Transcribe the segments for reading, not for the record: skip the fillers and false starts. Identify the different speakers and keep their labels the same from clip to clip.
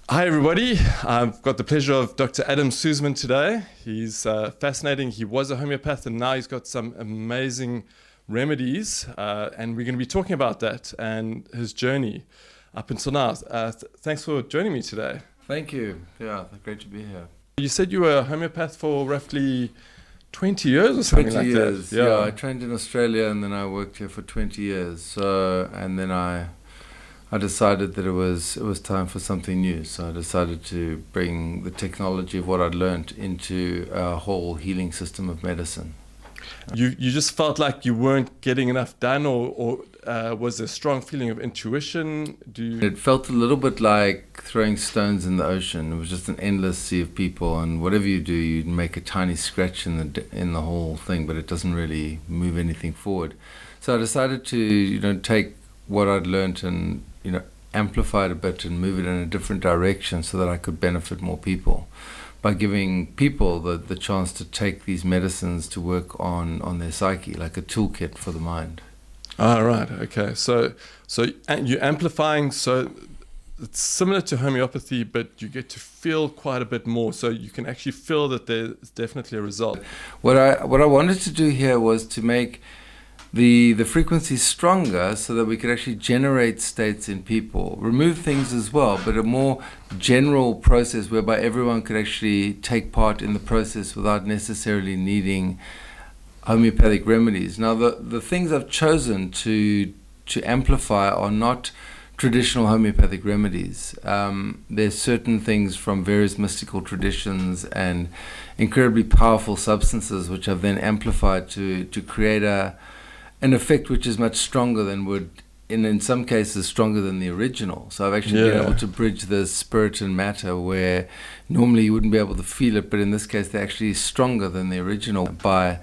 Speaker 1: Hi everybody, I've got the pleasure of Dr. Adam Suzman today. He's fascinating. He was a homeopath and now he's got some amazing remedies and we're going to be talking about that and his journey up until now. Thanks for joining me today.
Speaker 2: Thank you. Yeah, great to be here.
Speaker 1: You said you were a homeopath for roughly 20 years or something
Speaker 2: 20
Speaker 1: like
Speaker 2: years,
Speaker 1: that.
Speaker 2: yeah. I trained in Australia and then I worked here for 20 years. So, and then I decided that it was time for something new. So I decided to bring the technology of what I'd learned into a whole healing system of medicine.
Speaker 1: You just felt like you weren't getting enough done, or was there a strong feeling of intuition?
Speaker 2: It felt a little bit like throwing stones in the ocean. It was just an endless sea of people, and whatever you do, you make a tiny scratch in the whole thing, but it doesn't really move anything forward. So I decided to take what I'd learned and amplify it a bit and move it in a different direction so that I could benefit more people by giving people the chance to take these medicines to work on their psyche, like a toolkit for the mind.
Speaker 1: Ah, right. Okay. So you're amplifying, so it's similar to homeopathy, but you get to feel quite a bit more. So you can actually feel that there's definitely a result.
Speaker 2: What I wanted to do here was to make the frequency stronger so that we could actually generate states in people, remove things as well, but a more general process whereby everyone could actually take part in the process without necessarily needing homeopathic remedies. Now, the things I've chosen to amplify are not traditional homeopathic remedies. There's certain things from various mystical traditions and incredibly powerful substances which I've then amplified to create an effect which is much stronger than in some cases stronger than the original. So I've actually been able to bridge the spirit and matter where normally you wouldn't be able to feel it, but in this case they're actually stronger than the original by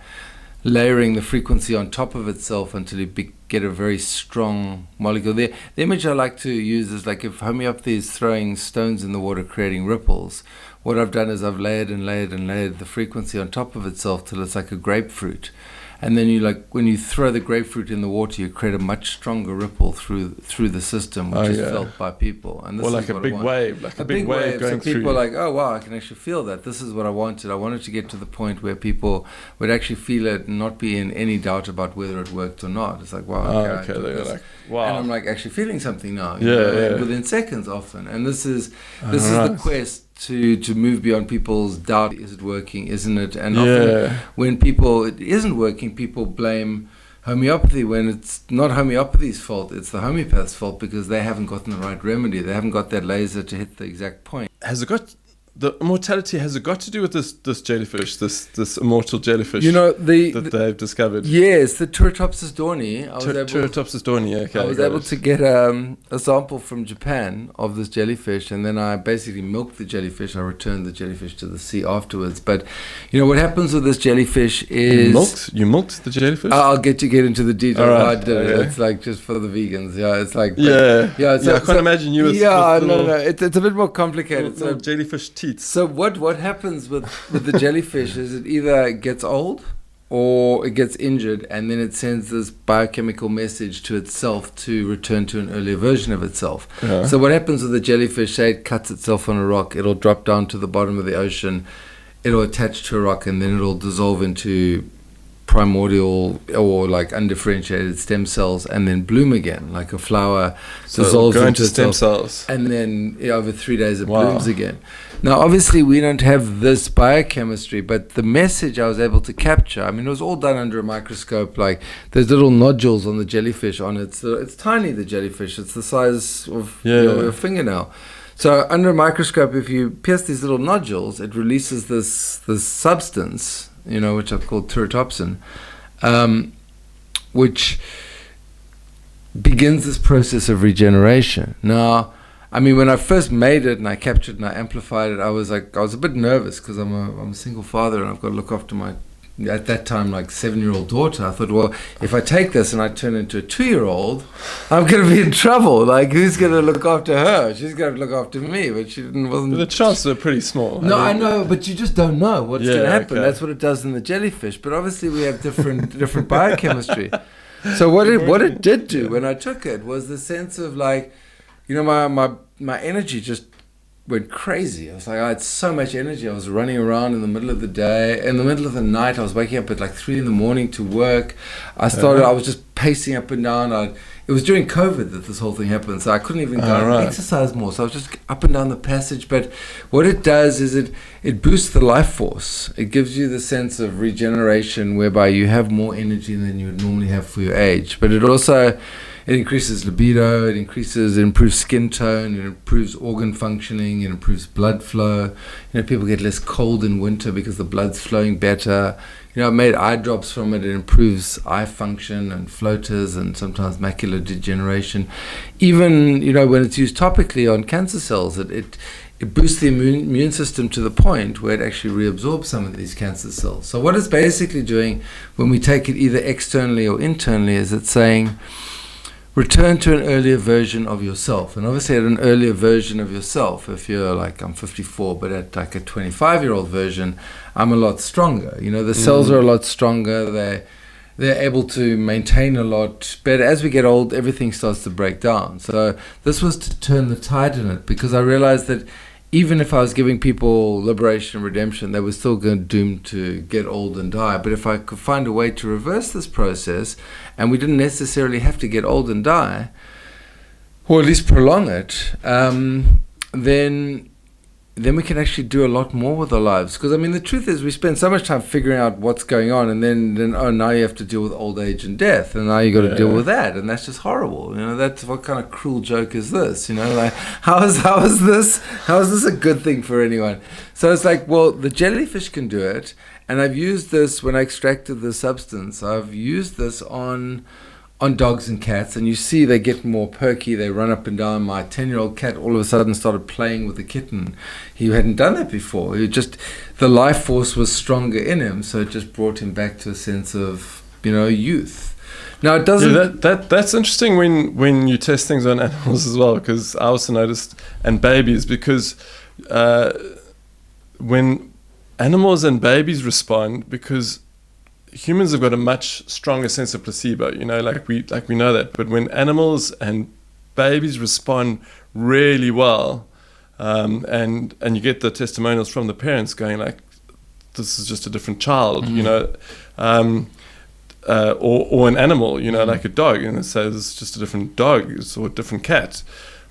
Speaker 2: layering the frequency on top of itself until you get a very strong molecule. The image I like to use is like if homeopathy is throwing stones in the water creating ripples, what I've done is I've layered and layered and layered the frequency on top of itself till it's like a grapefruit. And then when you throw the grapefruit in the water, you create a much stronger ripple through the system, which is felt by people. And this
Speaker 1: like
Speaker 2: is
Speaker 1: a big wave, like a big wave going through.
Speaker 2: So people are like, oh wow, I can actually feel that. This is what I wanted. I wanted to get to the point where people would actually feel it and not be in any doubt about whether it worked or not. It's like, wow, okay.
Speaker 1: They're like, wow.
Speaker 2: And I'm like actually feeling something now. Within seconds often. And this is the quest to move beyond people's doubt. Is it working? Isn't it? And often when it isn't working, people blame homeopathy when it's not homeopathy's fault. It's the homeopath's fault because they haven't gotten the right remedy. They haven't got that laser to hit the exact point.
Speaker 1: The immortality, has it got to do with this jellyfish, this immortal jellyfish that they've discovered?
Speaker 2: Yes, the Turritopsis Dohrnii.
Speaker 1: Turritopsis Dohrnii, okay.
Speaker 2: I was able to get a sample from Japan of this jellyfish, and then I basically milked the jellyfish. I returned the jellyfish to the sea afterwards. But what happens with this jellyfish is...
Speaker 1: You milked the jellyfish?
Speaker 2: I'll get into the detail.
Speaker 1: Right.
Speaker 2: I did it. Okay. It's like just for the vegans. Yeah, it's like...
Speaker 1: I can't imagine you with
Speaker 2: no. It's a bit more complicated.
Speaker 1: So jellyfish teeth.
Speaker 2: So what happens with the jellyfish is it either gets old or it gets injured, and then it sends this biochemical message to itself to return to an earlier version of itself. So what happens with the jellyfish, say it cuts itself on a rock, it'll drop down to the bottom of the ocean, it'll attach to a rock, and then it'll dissolve into primordial or like undifferentiated stem cells and then bloom again like a flower.
Speaker 1: So
Speaker 2: dissolves
Speaker 1: into
Speaker 2: stem
Speaker 1: cells,
Speaker 2: and then over 3 days it blooms again. Now obviously we don't have this biochemistry, but the message I was able to capture, it was all done under a microscope. Like there's little nodules on the jellyfish on it. So it's tiny, the jellyfish, it's the size of your fingernail. So under a microscope, if you pierce these little nodules, it releases this substance, which I've called turritopsin, which begins this process of regeneration. Now, when I first made it and I captured it and I amplified it, I was a bit nervous because I'm a single father and I've got to look after my, at that time, like 7-year-old daughter. I thought, well, if I take this and I turn into a 2-year-old, I'm going to be in trouble. Like, who's going to look after her? She's going to look after me, but wasn't.
Speaker 1: The chances are pretty small.
Speaker 2: No, I know, but you just don't know what's going to happen. Okay. That's what it does in the jellyfish. But obviously, we have different biochemistry. So what it did do when I took it was the sense of like, my energy just went crazy. I was like, I had so much energy. I was running around in the middle of the day. In the middle of the night, I was waking up at like 3 a.m. to work. I was just pacing up and down. It was during COVID that this whole thing happened, so I couldn't even go and exercise more. So I was just up and down the passage. But what it does is it boosts the life force. It gives you the sense of regeneration whereby you have more energy than you would normally have for your age. But it increases libido, it improves skin tone, it improves organ functioning, it improves blood flow. People get less cold in winter because the blood's flowing better. I made eye drops from it. It improves eye function and floaters and sometimes macular degeneration. Even, when it's used topically on cancer cells, it boosts the immune system to the point where it actually reabsorbs some of these cancer cells. So what it's basically doing when we take it either externally or internally is it's saying, return to an earlier version of yourself. And obviously at an earlier version of yourself, if you're like, I'm 54, but at like a 25-year-old version, I'm a lot stronger. The cells are a lot stronger. They're able to maintain a lot better. As we get old, everything starts to break down. So this was to turn the tide in it, because I realized that even if I was giving people liberation and redemption, they were still doomed to get old and die. But if I could find a way to reverse this process, and we didn't necessarily have to get old and die, or at least prolong it, then we can actually do a lot more with our lives. Because, the truth is we spend so much time figuring out what's going on, and then now you have to deal with old age and death, and now you got to deal with that, and that's just horrible. That's what kind of cruel joke is this? Like, how is this a good thing for anyone? So it's like, well, the jellyfish can do it, and I've used this when I extracted the substance. I've used this on dogs and cats, and you see they get more perky, they run up and down. My 10-year-old cat all of a sudden started playing with the kitten. He hadn't done that before. The life force was stronger in him, so it just brought him back to a sense of youth. Now it doesn't.
Speaker 1: That's interesting when you test things on animals as well, because I also noticed, and babies, because when animals and babies respond, because humans have got a much stronger sense of placebo, like we know that. But when animals and babies respond really well, and you get the testimonials from the parents going like, this is just a different child, or an animal, like a dog, and it says it's just a different dog or a different cat.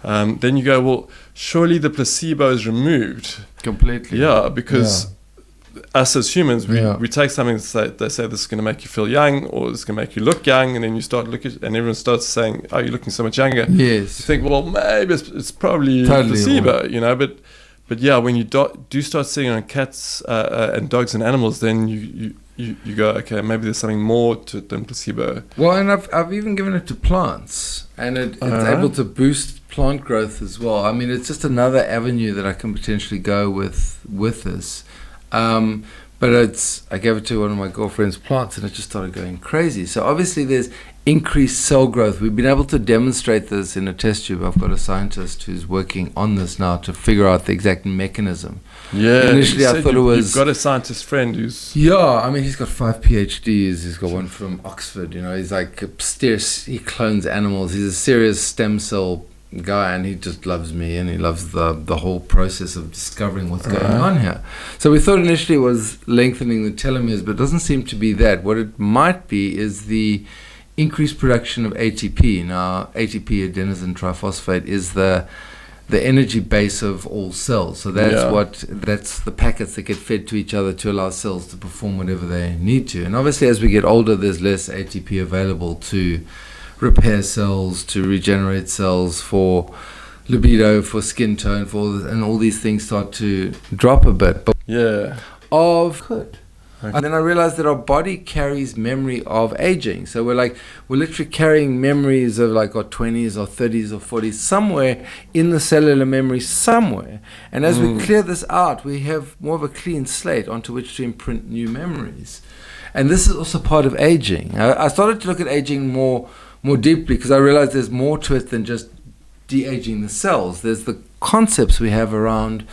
Speaker 1: Then you go, well, surely the placebo is removed
Speaker 2: completely.
Speaker 1: Yeah, because us as humans, we take something they say this is going to make you feel young, or this is going to make you look young, and then you start looking, and everyone starts saying, "Oh, you're looking so much younger."
Speaker 2: Yes.
Speaker 1: You think, well, maybe it's probably
Speaker 2: totally
Speaker 1: placebo, but yeah, when you do start seeing on cats and dogs and animals, then you go, okay, maybe there's something more to it than placebo.
Speaker 2: Well, and I've even given it to plants, and it's able to boost plant growth as well. It's just another avenue that I can potentially go with this. But I gave it to one of my girlfriend's plants, and it just started going crazy. So obviously there's increased cell growth. We've been able to demonstrate this in a test tube. I've got a scientist who's working on this now to figure out the exact mechanism.
Speaker 1: Yeah.
Speaker 2: Initially I thought it was...
Speaker 1: You've got a scientist friend who's...
Speaker 2: Yeah, he's got 5 PhDs. He's got one from Oxford. He's like he clones animals. He's a serious stem cell guy, and he just loves me, and he loves the whole process of discovering what's going on here. So we thought initially it was lengthening the telomeres, but it doesn't seem to be that. What it might be is the increased production of ATP. Now, ATP, adenosine triphosphate, is the energy base of all cells. So that's the packets that get fed to each other to allow cells to perform whatever they need to. And obviously as we get older, there's less ATP available to repair cells, to regenerate cells, for libido, for skin tone, and all these things start to drop a bit. But and then I realized that our body carries memory of aging. So we're literally carrying memories of like our 20s or 30s or 40s somewhere in the cellular memory somewhere. And as we clear this out, we have more of a clean slate onto which to imprint new memories. And this is also part of aging. I started to look at aging more deeply, because I realized there's more to it than just de-aging the cells. There's the concepts we have around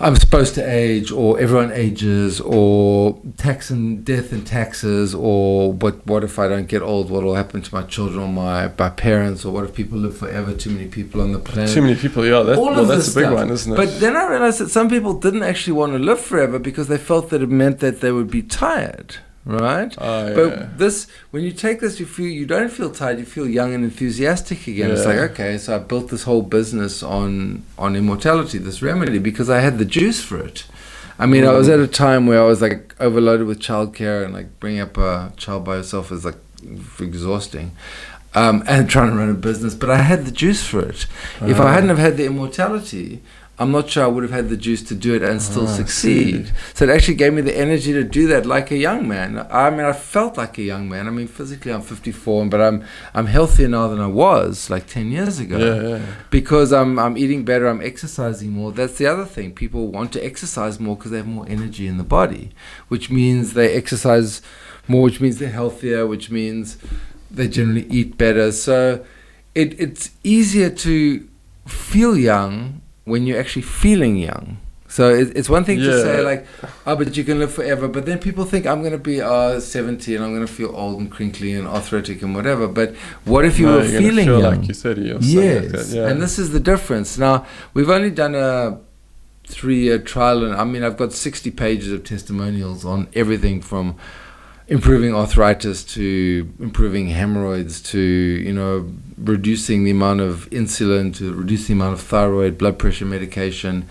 Speaker 2: I'm supposed to age, or everyone ages, or death and taxes, or what if I don't get old? What will happen to my children or my parents? Or what if people live forever? Too many people on the planet.
Speaker 1: Too many people, yeah. That's a big one, isn't it?
Speaker 2: But then I realized that some people didn't actually want to live forever because they felt that it meant that they would be tired. Right?
Speaker 1: Oh, yeah.
Speaker 2: But when you take this, you don't feel tired, you feel young and enthusiastic again. Yeah. It's like, okay, so I built this whole business on immortality, this remedy, because I had the juice for it. I mean, I was at a time where I was like overloaded with childcare, and like bringing up a child by yourself is like exhausting. And trying to run a business, but I had the juice for it. If I hadn't have had the immortality, I'm not sure I would have had the juice to do it and still succeed. So it actually gave me the energy to do that like a young man. I mean, I felt like a young man. I mean, physically I'm 54, but I'm healthier now than I was like 10 years ago.
Speaker 1: Yeah.
Speaker 2: Because I'm eating better, I'm exercising more. That's the other thing. People want to exercise more because they have more energy in the body, which means they exercise more, which means they're healthier, which means they generally eat better. So it's easier to feel young when you're actually feeling young. So it's one thing to say like, but you can live forever. But then people think I'm going to be 70 and I'm going to feel old and crinkly and arthritic and whatever. But what if you were feeling young?
Speaker 1: Like you said,
Speaker 2: yes.
Speaker 1: Like that, yeah.
Speaker 2: And this is the difference. Now, we've only done a 3-year trial. And I mean, I've got 60 pages of testimonials on everything from improving arthritis to improving hemorrhoids to, reducing the amount of insulin, to reducing the amount of thyroid, blood pressure medication.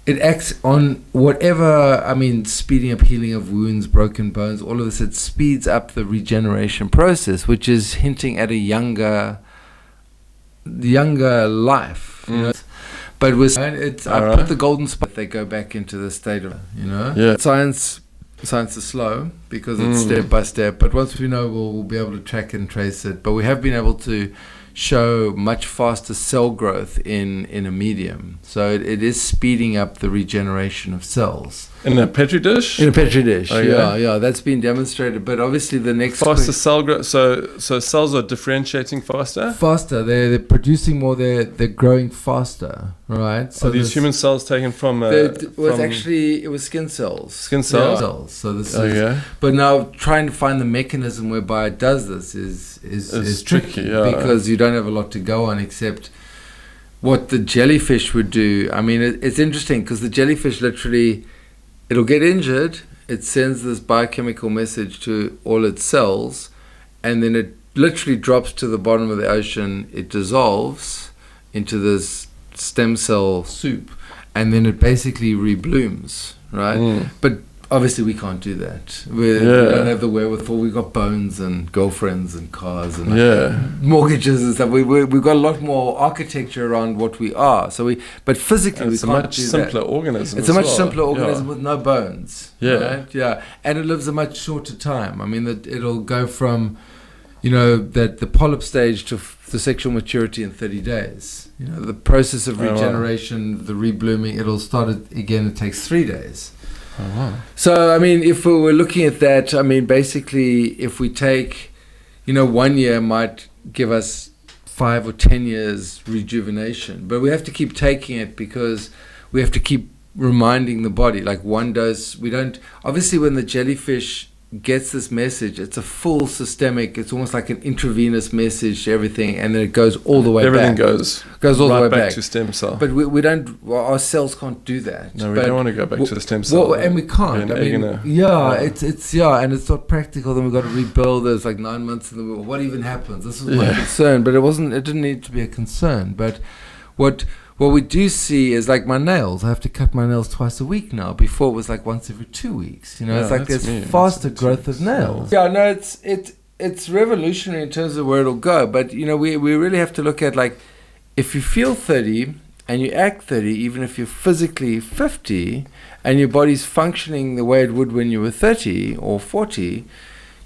Speaker 2: It acts on whatever, speeding up healing of wounds, broken bones, all of this. It speeds up the regeneration process, which is hinting at a younger life. But I put the golden spot. They go back into the state of, Science is slow because it's step by step, but once we know, we'll be able to track and trace it. But we have been able to show much faster cell growth in a medium. So it is speeding up the regeneration of cells.
Speaker 1: In a petri dish?
Speaker 2: In a petri dish, yeah. That's been demonstrated. But obviously the next...
Speaker 1: Faster cell growth, so cells are differentiating faster?
Speaker 2: Faster. They're producing more, they're growing faster, right? So
Speaker 1: are these human cells taken from...
Speaker 2: it was skin cells.
Speaker 1: Skin cells?
Speaker 2: Yeah. So this is... But now trying to find the mechanism whereby it does this is tricky because you don't have a lot to go on except what the jellyfish would do. I mean, it's interesting because the jellyfish literally... It'll get injured, it sends this biochemical message to all its cells, and then it literally drops to the bottom of the ocean, it dissolves into this stem cell soup, and then it basically reblooms, right? But obviously we can't do that. We don't have the wherewithal. We've got bones and girlfriends and cars and mortgages and stuff. We've got a lot more architecture around what we are. But physically we can't do that.
Speaker 1: It's a much simpler organism.
Speaker 2: It's a much simpler organism with no bones. Right? Yeah. And it lives a much shorter time. I mean, it'll go from, that the polyp stage to the sexual maturity in 30 days. The process of regeneration, the reblooming, it'll start again. It takes 3 days.
Speaker 1: Oh, wow.
Speaker 2: So, if we were looking at that, basically, if we take, 1 year might give us 5 or 10 years rejuvenation. But we have to keep taking it because we have to keep reminding the body. Like one dose, obviously when the jellyfish gets this message, it's a full systemic, it's almost like an intravenous message to everything, and then it goes all the way back.
Speaker 1: Everything goes
Speaker 2: all the way back
Speaker 1: to stem cell.
Speaker 2: But we don't, our cells can't do that.
Speaker 1: No, we don't want to go back to the stem cell.
Speaker 2: And we can't. And it's not practical. Then we've got to rebuild. There's like 9 months in the world. What even happens? This was my concern, but it didn't need to be a concern. But what we do see is like my nails. I have to cut my nails twice a week now. Before it was like once every 2 weeks. It's like there's faster growth of nails. Yeah, no, it's revolutionary in terms of where it'll go. But we really have to look at like if you feel 30 and you act 30, even if you're physically 50 and your body's functioning the way it would when you were 30 or 40.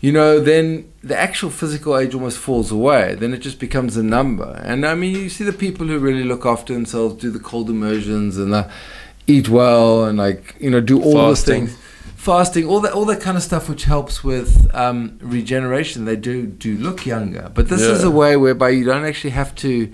Speaker 2: Then the actual physical age almost falls away. Then it just becomes a number. And you see the people who really look after themselves, do the cold immersions and eat well and do all those things. Fasting, all that kind of stuff which helps with regeneration. They do look younger. But this is a way whereby you don't actually have to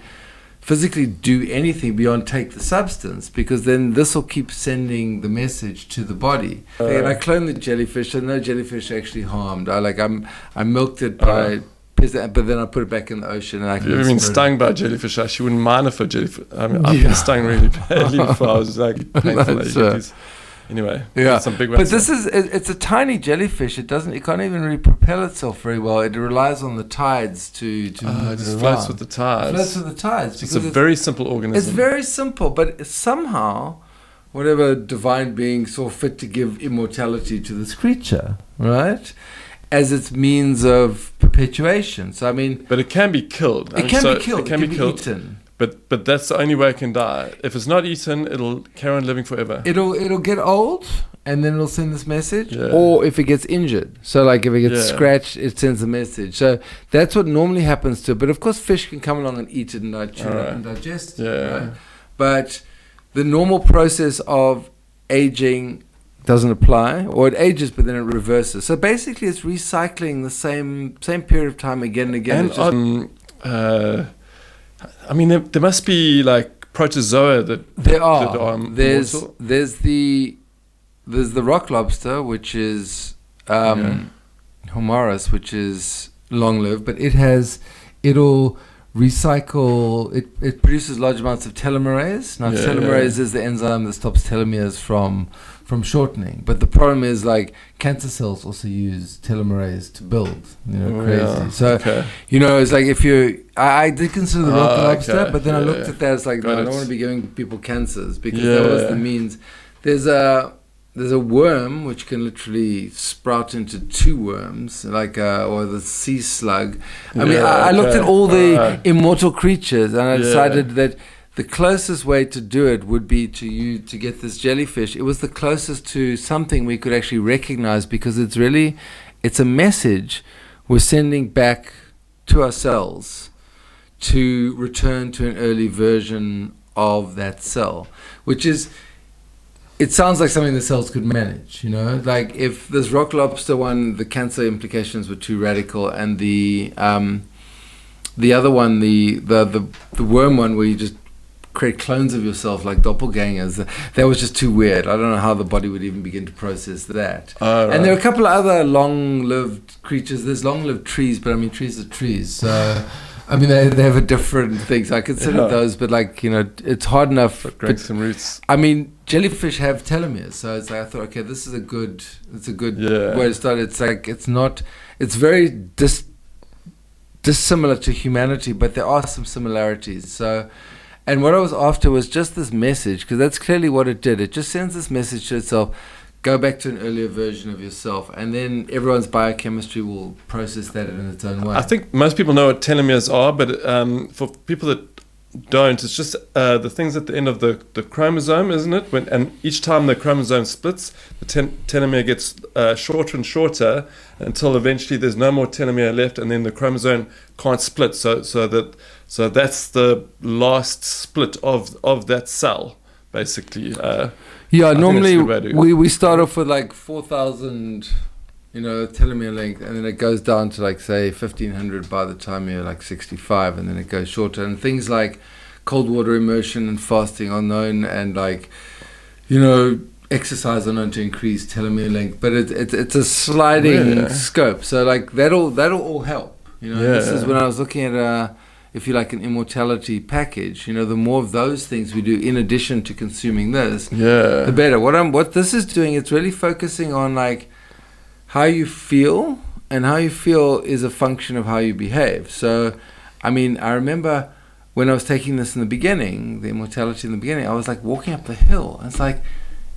Speaker 2: physically do anything beyond take the substance, because then this will keep sending the message to the body. And I cloned the jellyfish, and no jellyfish actually harmed. I milked it by, but then I put it back in the ocean. And
Speaker 1: You've been stung by jellyfish. I actually wouldn't mind if a jellyfish. I mean, I've been stung really badly before. I was like painful. Anyway, some big ones.
Speaker 2: But it's a tiny jellyfish. It can't even really propel itself very well. It relies on the tides to
Speaker 1: it just floats with the tides.
Speaker 2: Floats with the tides.
Speaker 1: It's a very simple organism.
Speaker 2: It's very simple, but somehow, whatever divine being saw fit to give immortality to this creature, right? As its means of perpetuation. So I mean,
Speaker 1: but it can be killed.
Speaker 2: It can be killed. It can be eaten.
Speaker 1: But that's the only way it can die. If it's not eaten, it'll carry on living forever.
Speaker 2: It'll get old, and then it'll send this message. Or if it gets injured, so like if it gets scratched, it sends a message. So that's what normally happens to it. But of course, fish can come along and eat it and digest it. Right? But the normal process of aging doesn't apply, or it ages but then it reverses. So basically, it's recycling the same period of time again and again.
Speaker 1: And I mean, there must be like protozoa that
Speaker 2: there are.
Speaker 1: That are
Speaker 2: there's the rock lobster, which is Homaris, which is long lived, but it'll recycle. It produces large amounts of telomerase. Now, telomerase is the enzyme that stops telomeres from shortening. But the problem is, like, cancer cells also use telomerase to build. Crazy.
Speaker 1: Yeah.
Speaker 2: So, it's like if I did consider the rock lobster, but then I looked at that as like, no, I don't want to be giving people cancers, because that was the means. There's a worm which can literally sprout into two worms, or the sea slug. I looked at all the immortal creatures, and I decided that the closest way to do it would be to get this jellyfish. It was the closest to something we could actually recognize, because it's a message we're sending back to ourselves to return to an early version of that cell, which is, it sounds like something the cells could manage, like if this rock lobster one, the cancer implications were too radical, and the other one, the worm one, where you just create clones of yourself like doppelgangers, that was just too weird. I don't know how the body would even begin to process that.
Speaker 1: Right.
Speaker 2: And there are a couple of other long-lived creatures. There's long-lived trees, but trees are trees. So, they have a different thing. So I consider those, but it's hard enough.
Speaker 1: But growing some roots.
Speaker 2: Jellyfish have telomeres, so it's like, I thought, okay, this is a good way to start. It's like, it's very dissimilar to humanity, but there are some similarities. So, and what I was after was just this message, because that's clearly what it did. It just sends this message to itself: go back to an earlier version of yourself, and then everyone's biochemistry will process that in its own way.
Speaker 1: I think most people know what telomeres are, but for people that don't, it's just the things at the end of the chromosome, isn't it? And each time the chromosome splits, the telomere gets shorter and shorter until eventually there's no more telomere left, and then the chromosome can't split. So that's the last split of that cell, basically.
Speaker 2: Normally we start off with like 4,000, telomere length, and then it goes down to like, say, 1,500 by the time you're like 65, and then it goes shorter. And things like cold water immersion and fasting are known, and exercise are known to increase telomere length, but it's a sliding scope. So like that'll all help. This is when I was looking at if you like an immortality package, the more of those things we do in addition to consuming this, the better. What this is doing, it's really focusing on like how you feel, and how you feel is a function of how you behave. So, I remember when I was taking this in the beginning, the immortality in the beginning, I was like walking up the hill, and it's like,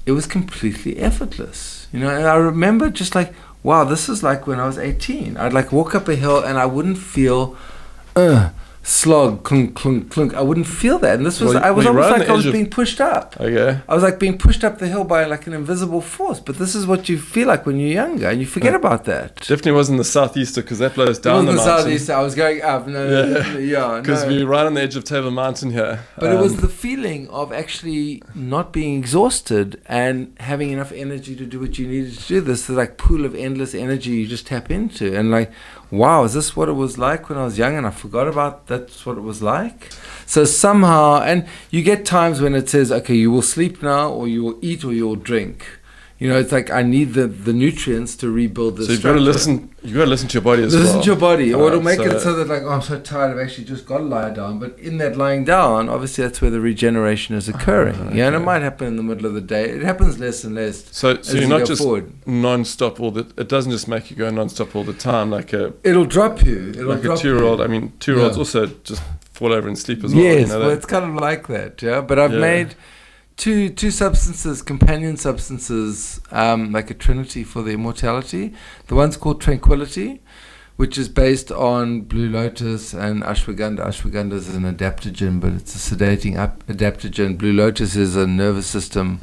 Speaker 2: it was completely effortless, and I remember just like, wow, this is like when I was 18. I'd like walk up a hill and I wouldn't feel, slog, clunk, clunk, clunk. I wouldn't feel that. And this was, I was almost like I was being pushed up.
Speaker 1: Okay.
Speaker 2: I was like being pushed up the hill by like an invisible force. But this is what you feel like when you're younger, and you forget about that.
Speaker 1: Definitely wasn't the southeaster, because that blows down the mountain.
Speaker 2: It wasn't the southeaster. I was going up.
Speaker 1: Because we were right on the edge of Table Mountain here.
Speaker 2: But it was the feeling of actually not being exhausted and having enough energy to do what you needed to do. This like pool of endless energy you just tap into. And like wow, is this what it was like when I was young and I forgot about that's what it was like? So somehow, and you get times when it says, okay, you will sleep now, or you will eat, or you will drink. You know, it's like I need the nutrients to rebuild this.
Speaker 1: So you've got to listen. You've got to listen to your body as well.
Speaker 2: Listen to your body, or it'll make it so that like, oh, I'm so tired. I've actually just got to lie down. But in that lying down, obviously that's where the regeneration is occurring.
Speaker 1: Okay.
Speaker 2: Yeah, and it might happen in the middle of the day. It happens less and less.
Speaker 1: So you're not just
Speaker 2: forward.
Speaker 1: non-stop all the. It doesn't just make you go non-stop all the time. Like
Speaker 2: it'll drop you. It'll
Speaker 1: like
Speaker 2: drop
Speaker 1: a 2-year-old.
Speaker 2: you.
Speaker 1: I mean, 2-year-olds also just fall over and sleep as well.
Speaker 2: Yes,
Speaker 1: You know,
Speaker 2: well, it's kind of like that. Yeah, but I've made two substances, companion substances, like a trinity for the immortality. The one's called Tranquility, which is based on blue lotus and ashwagandha. Ashwagandha is an adaptogen, but it's a sedating adaptogen. Blue lotus is a nervous system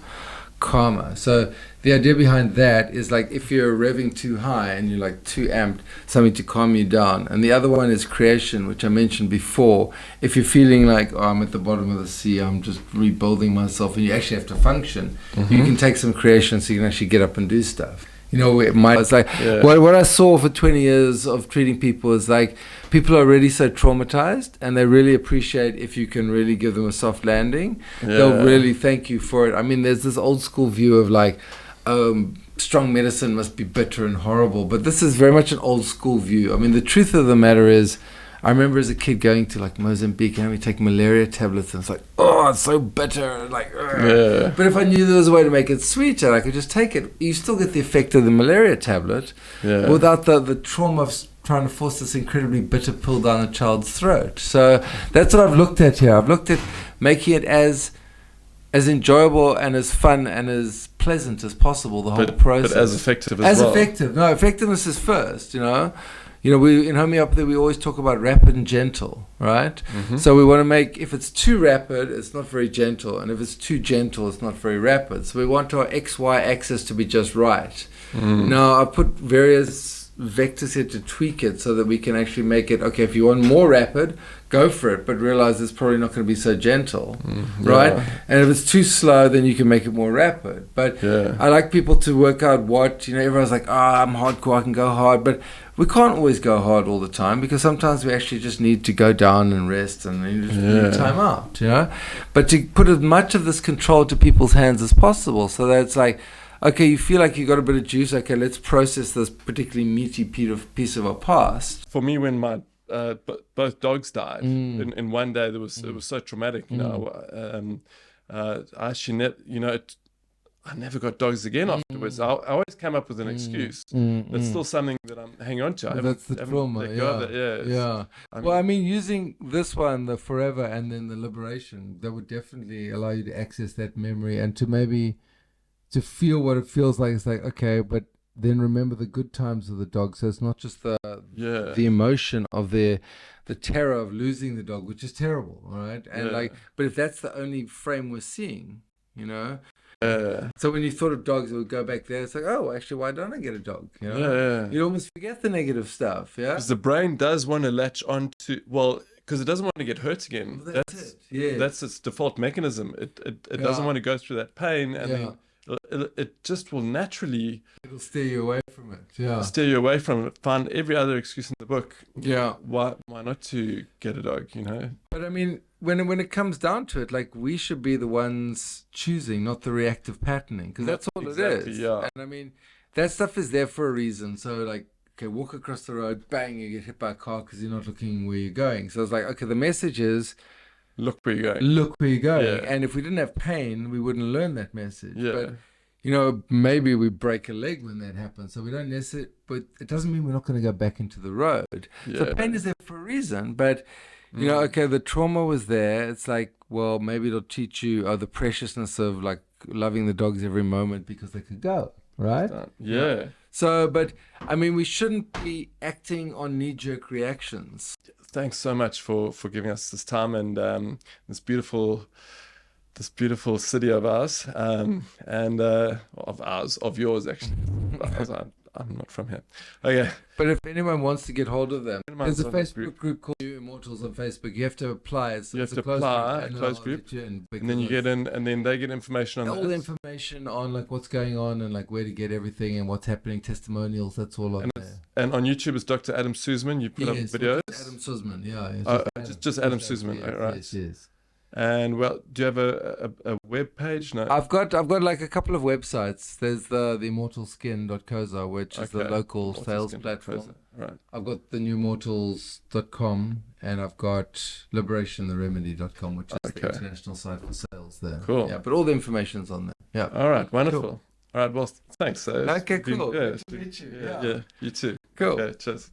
Speaker 2: calmer. So the idea behind that is like if you're revving too high and you're like too amped, something to calm you down. And the other one is creation, which I mentioned before. If you're feeling like, oh, I'm at the bottom of the sea, I'm just rebuilding myself, and you actually have to function, you can take some creation so you can actually get up and do stuff. You know, it's like what I saw for 20 years of treating people is like people are already so traumatized, and they really appreciate if you can really give them a soft landing. They'll really thank you for it. I mean, there's this old school view of like, strong medicine must be bitter and horrible, but this is very much an old school view. I mean, the truth of the matter is, I remember as a kid going to like Mozambique and we take malaria tablets, and it's like, oh, it's so bitter, like. But if I knew there was a way to make it sweeter, I could just take it. You still get the effect of the malaria tablet without the trauma of trying to force this incredibly bitter pill down a child's throat. So that's what I've looked at here. I've looked at making it as enjoyable and as fun and as pleasant as possible, the whole process. But
Speaker 1: as effective as well.
Speaker 2: As effective. No, effectiveness is first, you know. You know, we in homeopathy, we always talk about rapid and gentle, right? So we want to make, if it's too rapid, it's not very gentle. And if it's too gentle, it's not very rapid. So we want our XY axis to be just right. Now, I've put various vectors here to tweak it so that we can actually make it, okay, if you want more rapid, go for it, but realize it's probably not going to be so gentle, right? And if it's too slow, then you can make it more rapid. But I like people to work out what, you know, everyone's like, I'm hardcore, I can go hard, but we can't always go hard all the time, because sometimes we actually just need to go down and rest and you just need time out, you know? But to put as much of this control to people's hands as possible, so that it's like, okay, you feel like you got a bit of juice, okay, let's process this particularly meaty piece of our past.
Speaker 1: For me, when my both dogs died in one day, it was so traumatic. You know, I actually I never got dogs again afterwards. I always came up with an excuse. That's still something that I'm hanging on to.
Speaker 2: That's the trauma. Well, I mean, using this one, the forever, and then the liberation, that would definitely allow you to access that memory and to maybe to feel what it feels like. It's like, okay, but then remember the good times of the dog. So it's not just the emotion of the terror of losing the dog, which is terrible, right? And but if that's the only frame we're seeing, you know. So when you thought of dogs, it would go back there. It's like, oh, actually, why don't I get a dog? You know, you almost forget the negative stuff. Yeah,
Speaker 1: because the brain does want to latch on to because it doesn't want to get hurt again.
Speaker 2: Well, that's it. Yeah,
Speaker 1: that's its default mechanism. It doesn't want to go through that pain, and then it just will naturally.
Speaker 2: It'll steer you away from it. Yeah,
Speaker 1: steer you away from it. Find every other excuse in the book.
Speaker 2: Yeah,
Speaker 1: why not to get a dog? You know.
Speaker 2: But I mean, when it comes down to it, like, we should be the ones choosing, not the reactive patterning, because that's all it is.
Speaker 1: Yeah.
Speaker 2: And I mean, that stuff is there for a reason. So like, okay, walk across the road, bang, you get hit by a car because you're not looking where you're going. So it's like, okay, the message is,
Speaker 1: look where you're going.
Speaker 2: Look where you're going.
Speaker 1: Yeah.
Speaker 2: And if we didn't have pain, we wouldn't learn that message.
Speaker 1: Yeah.
Speaker 2: But you know, maybe we break a leg when that happens. So we don't necessarily, but it doesn't mean we're not going to go back into the road.
Speaker 1: Yeah.
Speaker 2: So pain is there for a reason, but you know, okay, the trauma was there. It's like, well, maybe it'll teach you the preciousness of like loving the dogs every moment because they could go, right?
Speaker 1: Yeah.
Speaker 2: So, but I mean, we shouldn't be acting on knee-jerk reactions.
Speaker 1: Thanks so much for giving us this time and this beautiful city of ours, and of yours actually. I'm not from here. Okay.
Speaker 2: But if anyone wants to get hold of them, there's a Facebook group called New Immortals on Facebook. You have to apply.
Speaker 1: You have to apply a closed group, and then you get in, and then they get information on
Speaker 2: all the information on like what's going on and like where to get everything and what's happening, testimonials. That's all on there.
Speaker 1: And on YouTube, it's Dr. Adam Suzman. You put up videos.
Speaker 2: Adam Suzman, yeah.
Speaker 1: Just Adam Suzman.
Speaker 2: Yes,
Speaker 1: right.
Speaker 2: yes.
Speaker 1: And well, do you have a web page? No.
Speaker 2: I've got like a couple of websites. There's the immortalskin.co.za, which is the local sales platform.
Speaker 1: Right.
Speaker 2: I've got the newmortals.com, and I've got liberationtheremedy.com, which is the international site for sales there.
Speaker 1: Cool.
Speaker 2: Yeah, but all the information's on there. Yeah.
Speaker 1: All right. Wonderful.
Speaker 2: Cool.
Speaker 1: All right. Well, thanks.
Speaker 2: Okay, cool.
Speaker 1: Yeah,
Speaker 2: Good to meet you.
Speaker 1: yeah. You too.
Speaker 2: Cool.
Speaker 1: Okay, cheers.